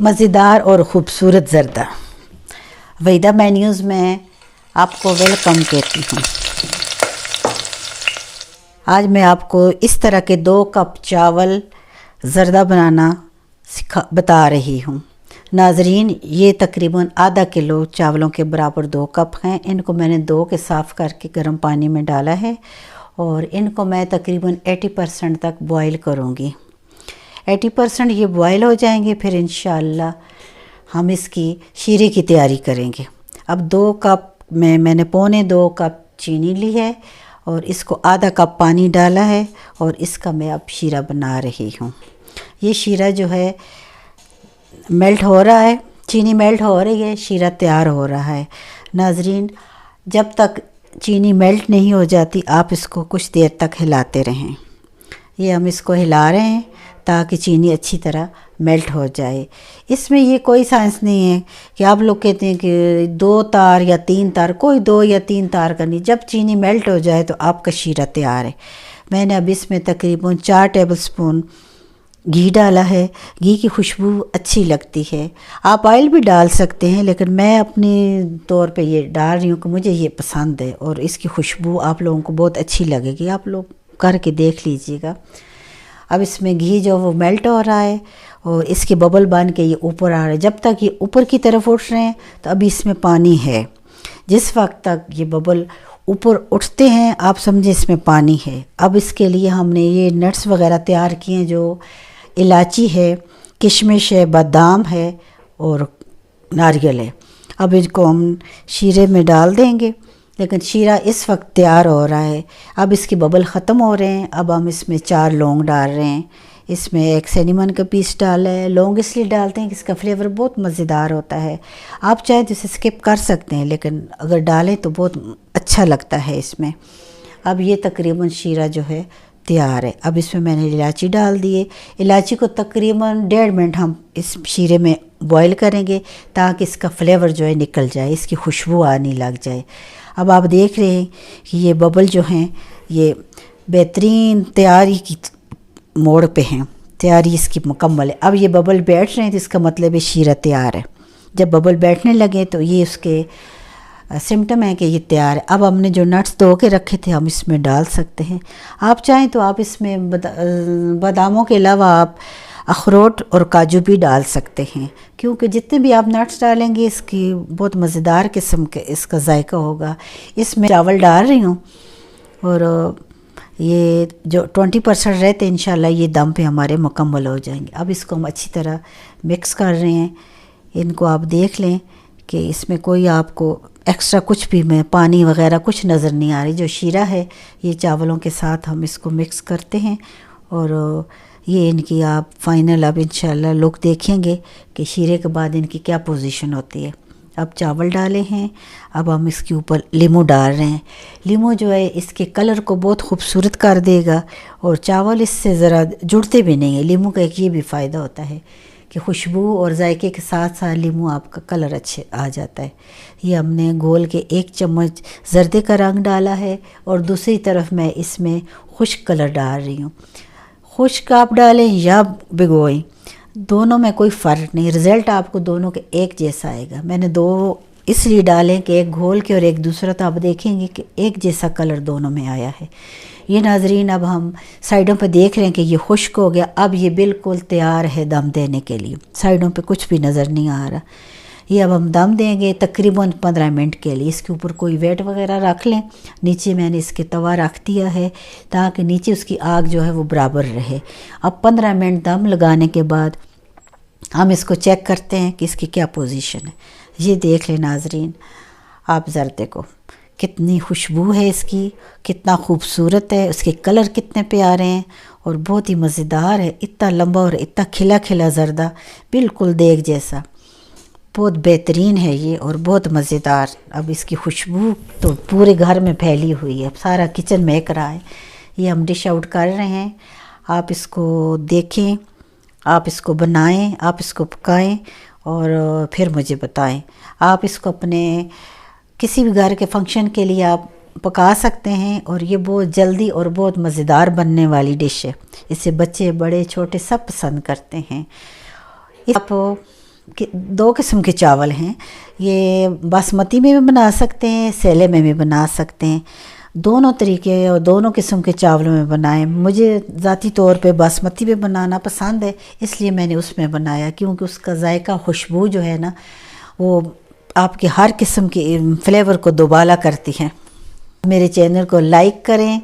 मज़ेदार और ख़ूबसूरत ज़र्दा। वहीदा मेन्यूज़ में आपको वेलकम कहती हूँ। आज मैं आपको इस तरह के 2 कप चावल ज़र्दा बनाना बता रही हूँ। नाज़रीन, ये तकरीबन आधा किलो चावलों के बराबर 2 कप हैं। इनको मैंने धो के साफ़ करके गर्म पानी में डाला है और इनको मैं तकरीबन 80% तक बॉईल करूँगी। 80% ये बॉयल हो जाएंगे, फिर इंशाअल्लाह हम इसकी शीरे की तैयारी करेंगे। अब 2 कप में मैंने 2.25 कप चीनी ली है और इसको आधा कप पानी डाला है और इसका मैं अब शीरा बना रही हूँ। ये शीरा जो है मेल्ट हो रहा है, चीनी मेल्ट हो रही है, शीरा तैयार हो रहा है। नाज़रीन, जब तक चीनी मेल्ट नहीं हो जाती आप इसको कुछ देर तक हिलाते रहें। ये हम इसको हिला रहे हैं ताकि चीनी अच्छी तरह मेल्ट हो जाए। इसमें ये कोई साइंस नहीं है कि आप लोग कहते हैं कि 2 तार या 3 तार, कोई 2 या 3 तार करनी। जब चीनी मेल्ट हो जाए तो आपका शीरा तैयार है। मैंने अब इसमें तकरीबन 4 टेबलस्पून घी डाला है। घी की खुशबू अच्छी लगती है। आप ऑयल भी डाल सकते हैं, लेकिन मैं अपने तौर पे ये डाल रही हूँ कि मुझे ये पसंद है और इसकी खुशबू आप लोगों को बहुत अच्छी लगेगी। आप लोग करके देख लीजिएगा। अब इसमें घी जो वो मेल्ट हो रहा है और इसके बबल बन के ये ऊपर आ रहा है। जब तक ये ऊपर की तरफ उठ रहे हैं तो अभी इसमें पानी है। जिस वक्त तक ये बबल ऊपर उठते हैं आप समझे इसमें पानी है। अब इसके लिए हमने ये नट्स वगैरह तैयार किए हैं, जो इलायची है, किशमिश है, बादाम है और नारियल है। अब इनको हम शीरे में डाल देंगे, लेकिन शीरा इस वक्त तैयार हो रहा है। अब इसके बबल ख़त्म हो रहे हैं। अब हम इसमें 4 लौंग डाल रहे हैं। इसमें 1 सिनेमन का पीस डाला है। लौंग इसलिए डालते हैं कि इसका फ्लेवर बहुत मज़ेदार होता है। आप चाहे तो इसे स्किप कर सकते हैं, लेकिन अगर डालें तो बहुत अच्छा लगता है इसमें। अब ये तकरीबन शीरा जो है तैयार है। अब इसमें मैंने इलायची डाल दी है। इलायची को तकरीबन 1.5 मिनट हम इस शीरे में बॉईल करेंगे ताकि इसका फ्लेवर जो है निकल जाए, इसकी खुशबू आने लग जाए। अब आप देख रहे हैं कि ये बबल जो हैं ये बेहतरीन तैयारी की मोड़ पे हैं, तैयारी इसकी मुकम्मल है। अब ये बबल बैठ रहे हैं तो इसका मतलब है शीरा तैयार है। जब बबल बैठने लगे तो ये उसके सिम्टम है कि ये तैयार है। अब हमने जो नट्स धो के रखे थे हम इसमें डाल सकते हैं। आप चाहें तो आप इसमें बादामों के अलावा आप अखरोट और काजू भी डाल सकते हैं, क्योंकि जितने भी आप नट्स डालेंगे इसकी बहुत मज़ेदार किस्म के इसका जायका होगा। इसमें चावल डाल रही हूँ और ये जो 20% रहते हैं इंशाल्लाह ये दम पे हमारे मुकम्मल हो जाएंगे। अब इसको हम अच्छी तरह मिक्स कर रहे हैं। इनको आप देख लें कि इसमें कोई आपको एक्स्ट्रा कुछ भी में पानी वगैरह कुछ नज़र नहीं आ रही। जो शीरा है ये चावलों के साथ हम इसको मिक्स करते हैं और ये इनकी आप फाइनल अब इंशाल्लाह लुक देखेंगे कि शीरे के बाद इनकी क्या पोजीशन होती है। अब चावल डाले हैं। अब हम इसके ऊपर लीमू डाल रहे हैं। लीमू जो है इसके कलर को बहुत खूबसूरत कर देगा और चावल इससे ज़रा जुड़ते भी नहीं है। लीमू का एक ये भी फ़ायदा होता है कि खुशबू और जायके के साथ साथ लीमू आपका कलर अच्छे आ जाता है। ये हमने घोल के 1 चम्मच जर्दे का रंग डाला है और दूसरी तरफ मैं इसमें खुश्क कलर डाल रही हूँ। खुश्क आप डालें या भिगोएं, दोनों में कोई फ़र्क नहीं, रिज़ल्ट आपको दोनों के एक जैसा आएगा। मैंने 2 इसलिए डालें कि एक घोल के और एक दूसरा, तो आप देखेंगे कि एक जैसा कलर दोनों में आया है। ये नाज़रीन, अब हम साइडों पे देख रहे हैं कि ये खुश्क हो गया। अब ये बिल्कुल तैयार है दम देने के लिए। साइडों पे कुछ भी नज़र नहीं आ रहा। ये अब हम दम देंगे तकरीबन 15 मिनट के लिए। इसके ऊपर कोई वेट वगैरह रख लें। नीचे मैंने इसके तवा रख दिया है ताकि नीचे उसकी आग जो है वो बराबर रहे। अब 15 मिनट दम लगाने के बाद हम इसको चेक करते हैं कि इसकी क्या पोजीशन है। ये देख लें नाज़रीन, आप ज़र्दे को कितनी खुशबू है इसकी, कितना खूबसूरत है, उसके कलर कितने प्यारे हैं और बहुत ही मज़ेदार है। इतना लंबा और इतना खिला खिला ज़र्दा, बिल्कुल देग जैसा, बहुत बेहतरीन है ये और बहुत मज़ेदार। अब इसकी खुशबू तो पूरे घर में फैली हुई है, सारा किचन महक रहा है। ये हम डिश आउट कर रहे हैं। आप इसको देखें, आप इसको बनाएं, आप इसको पकाएं और फिर मुझे बताएं। आप इसको अपने किसी भी घर के फंक्शन के लिए आप पका सकते हैं और ये बहुत जल्दी और बहुत मज़ेदार बनने वाली डिश है। इसे बच्चे बड़े छोटे सब पसंद करते हैं। आप दो किस्म के चावल हैं। ये बासमती में भी बना सकते हैं, सेले में भी बना सकते हैं। दोनों तरीके और दोनों किस्म के चावलों में बनाएं। मुझे ज़ाती तौर पे बासमती में बनाना पसंद है, इसलिए मैंने उसमें बनाया, क्योंकि उसका जायका, खुशबू जो है ना, वो आपके हर किस्म के फ्लेवर को दोबाला करती है। मेरे चैनल को लाइक करें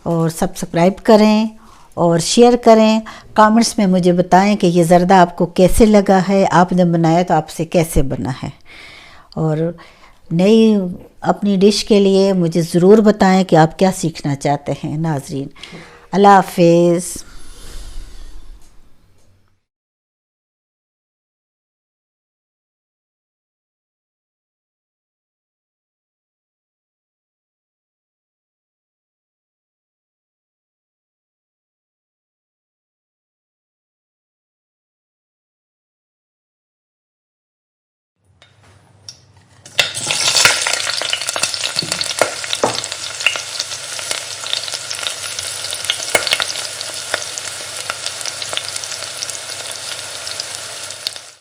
और सब्सक्राइब करें और शेयर करें। कमेंट्स में मुझे बताएं कि ये ज़र्दा आपको कैसे लगा है, आपने बनाया तो आपसे कैसे बना है। और नई अपनी डिश के लिए मुझे ज़रूर बताएं कि आप क्या सीखना चाहते हैं। नाज़रीन, अल्लाह हाफ़िज़।